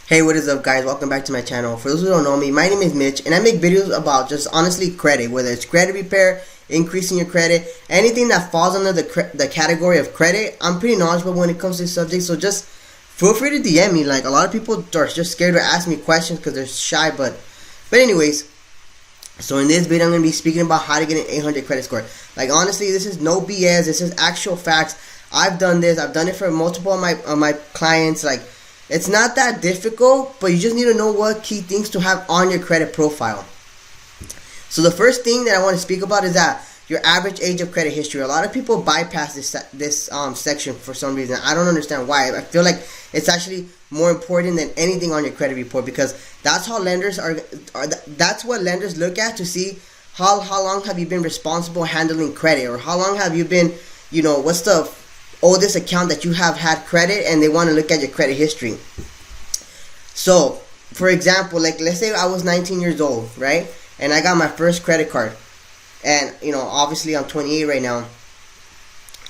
Hey, what is up, guys? Welcome back to my channel. For those who don't know me, my name is Mitch, and I make videos about just honestly credit, whether it's credit repair, increasing your credit, anything that falls under the category of credit. I'm pretty knowledgeable when it comes to this subject, so just feel free to DM me. Like, a lot of people are just scared to ask me questions because they're shy, but anyways, so in this video, I'm going to be speaking about how to get an 800 credit score. Like, honestly, this is no BS. This is actual facts. I've done this. I've done it for multiple of my clients. Like, it's not that difficult, but you just need to know what key things to have on your credit profile. So the first thing that I want to speak about is that your average age of credit history. A lot of people bypass this section for some reason. I don't understand why. I feel like it's actually more important than anything on your credit report, because that's how lenders that's what lenders look at to see how long have you been responsible handling credit, or how long have you been, what's the oldest account that you have had credit, and they want to look at your credit history. So, for example, like, let's say I was 19 years old, right? And I got my first credit card. And, obviously I'm 28 right now.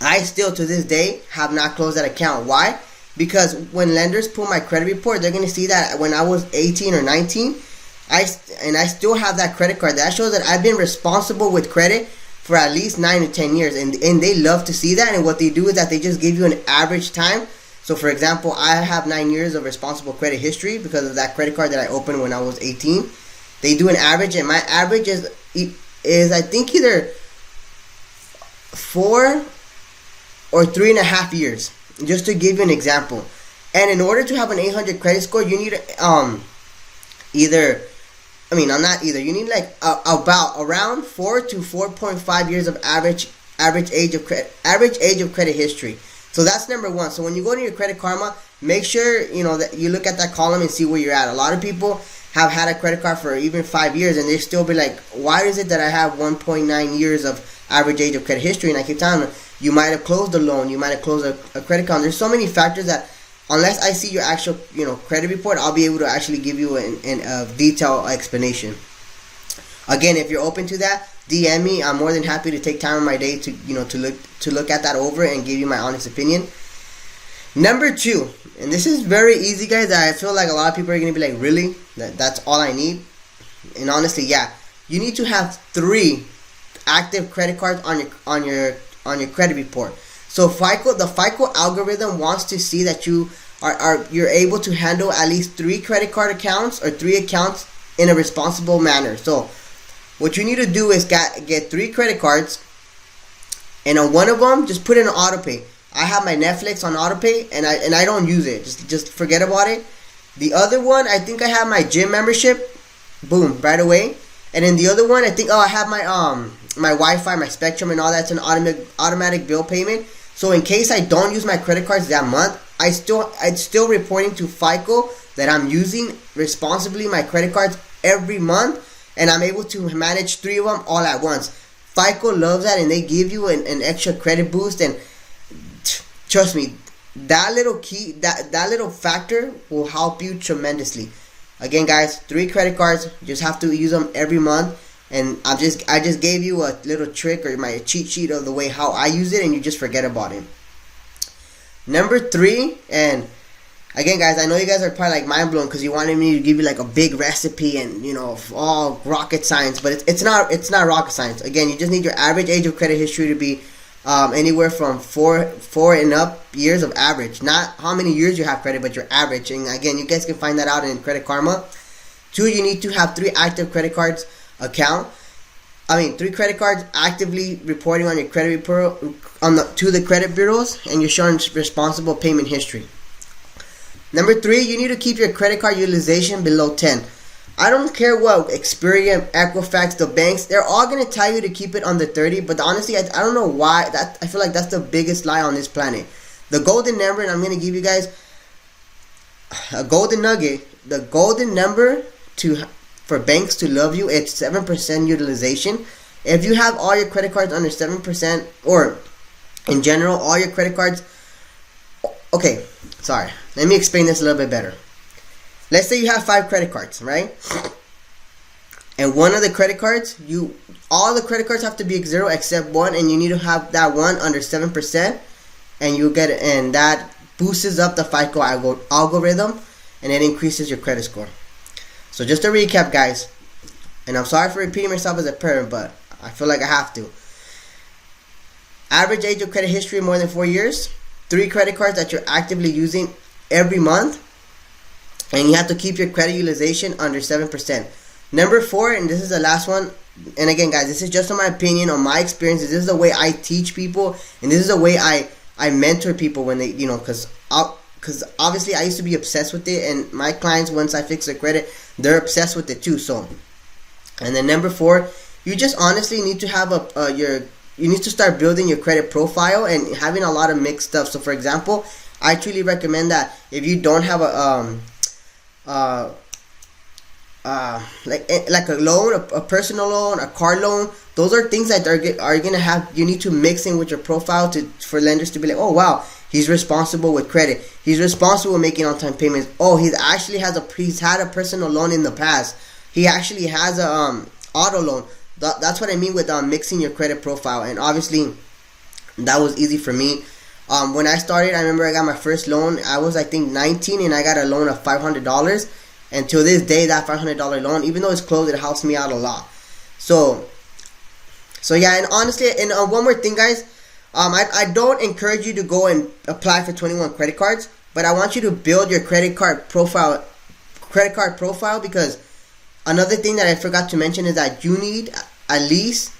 I still, to this day, have not closed that account. Why? Because when lenders pull my credit report, they're going to see that when I was 18 or 19, I still have that credit card. That shows that I've been responsible with credit for at least 9 to 10 years, and they love to see that. And what they do is that they just give you an average time. So, for example, I have 9 years of responsible credit history because of that credit card that I opened when I was 18. They do an average, and my average is I think either 4 or 3.5 years, just to give you an example. And in order to have an 800 credit score, you need you need like about around 4 to 4.5 years of average age of credit history. So that's number one. So when you go to your Credit Karma, make sure that you look at that column and see where you're at. A lot of people have had a credit card for even 5 years, and they still be like, why is it that I have 1.9 years of average age of credit history? And I keep telling them, you might have closed a loan, you might have closed a credit card. There's so many factors that unless I see your actual credit report, I'll be able to actually give you a detailed explanation. Again, if you're open to that, DM me. I'm more than happy to take time in my day to look at that over and give you my honest opinion. Number 2, and this is very easy, guys. I feel like a lot of people are gonna be like, really? That's all I need? And honestly, yeah, you need to have 3 active credit cards on your credit report. So the FICO algorithm wants to see that you're able to handle at least 3 credit card accounts or 3 accounts in a responsible manner. So what you need to do is get 3 credit cards, and on one of them, just put in an auto pay. I have my Netflix on auto pay, and I don't use it. Just forget about it. The other one, I think I have my gym membership. Boom, right away. And then the other one, I think I have my my Wi-Fi, my Spectrum, and all that's an automatic bill payment. So in case I don't use my credit cards that month, it's still reporting to FICO that I'm using responsibly my credit cards every month, and I'm able to manage 3 of them all at once. FICO loves that, and they give you an extra credit boost. And trust me, that little key, that little factor will help you tremendously. Again, guys, 3 credit cards. You just have to use them every month. And I just gave you a little trick, or my cheat sheet of the way how I use it, and you just forget about it. Number 3, and again, guys, I know you guys are probably like mind blown because you wanted me to give you like a big recipe and all rocket science, but it's not rocket science. Again, you just need your average age of credit history to be anywhere from 4 and up years of average. Not how many years you have credit, but your average. And again, you guys can find that out in Credit Karma. 2, you need to have 3 active credit cards account. 3 credit cards actively reporting on your credit report to the credit bureaus, and you're showing responsible payment history. Number 3, you need to keep your credit card utilization below 10. I don't care what Experian, Equifax, the banks, they're all going to tell you to keep it under 30, but honestly, I don't know why. I feel like that's the biggest lie on this planet. The golden number, and I'm going to give you guys a golden nugget, the golden number for banks to love you, it's 7% utilization. If you have all your credit cards under 7%, or in general, all your credit cards, okay, sorry, let me explain this a little bit better. Let's say you have 5 credit cards, right? And one of the credit cards, all the credit cards have to be 0 except one, and you need to have that one under 7%, and that boosts up the FICO algorithm, and it increases your credit score. So just to recap, guys, and I'm sorry for repeating myself as a parent, but I feel like I have to. Average age of credit history more than 4 years. 3 credit cards that you're actively using every month. And you have to keep your credit utilization under 7%. Number 4, and this is the last one. And again, guys, this is just on my opinion, on my experiences. This is the way I teach people, and this is the way I mentor people when they, because obviously I used to be obsessed with it, and my clients, once I fix their credit, they're obsessed with it too. So, and then number 4, you just honestly need to have you need to start building your credit profile and having a lot of mixed stuff. So for example, I truly recommend that if you don't have like a loan, a personal loan, a car loan, those are things that are gonna have, you need to mix in with your profile for lenders to be like, oh wow, he's responsible with credit, he's responsible with making on-time payments, oh, he's had a personal loan in the past, he actually has a auto loan. That's what I mean with mixing your credit profile. And obviously that was easy for me. When I started, I remember I got my first loan. I was, I think, 19, and I got a loan of $500. And to this day, that $500 loan, even though it's closed, it helps me out a lot. So yeah, and honestly, and one more thing, guys, I don't encourage you to go and apply for 21 credit cards, but I want you to build your credit card profile, because another thing that I forgot to mention is that you need at least,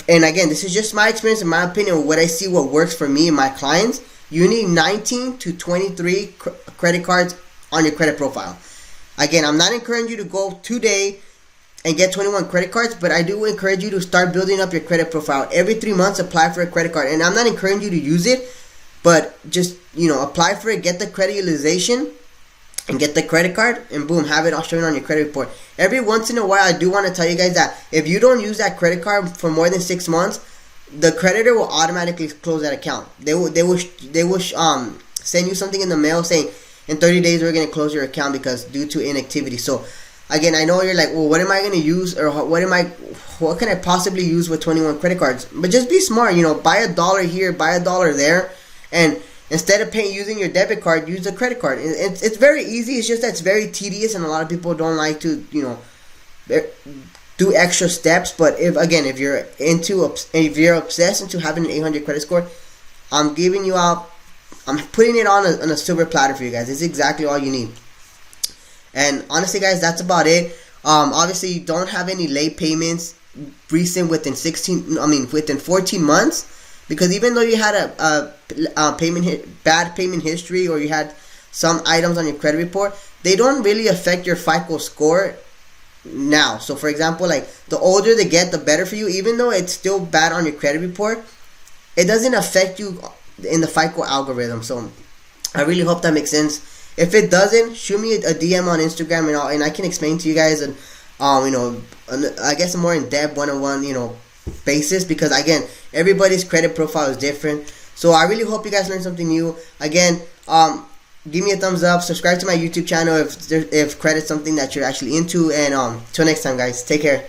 and again, this is just my experience, in my opinion, what I see, what works for me and my clients, you need 19 to 23 credit cards on your credit profile. Again, I'm not encouraging you to go today and get 21 credit cards, but I do encourage you to start building up your credit profile. Every 3 months, apply for a credit card. And I'm not encouraging you to use it, but just, apply for it, get the credit utilization, and get the credit card, and boom, have it all showing on your credit report. Every once in a while, I do want to tell you guys that if you don't use that credit card for more than 6 months, the creditor will automatically close that account. They will send you something in the mail saying, in 30 days, we're going to close your account because due to inactivity. So, again, I know you're like, well, what am I going to use, or what can I possibly use with 21 credit cards? But just be smart, buy $1 here, buy $1 there, and instead of using your debit card, use a credit card. It's very easy. It's just that it's very tedious, and a lot of people don't like to, do extra steps. But if you're obsessed into having an 800 credit score, I'm putting it on a silver platter for you guys. It's exactly all you need. And honestly, guys, that's about it. Obviously, you don't have any late payments within 14 months. Because even though you had a bad payment history, or you had some items on your credit report, they don't really affect your FICO score now. So for example, like, the older they get, the better for you. Even though it's still bad on your credit report, it doesn't affect you in the FICO algorithm. So I really hope that makes sense. If it doesn't, shoot me a DM on Instagram, and I can explain to you guys, and I guess a more in-depth one-on-one basis, because again, everybody's credit profile is different. So I really hope you guys learned something new. Again, give me a thumbs up, subscribe to my YouTube channel if credit's something that you're actually into, and till next time, guys, take care.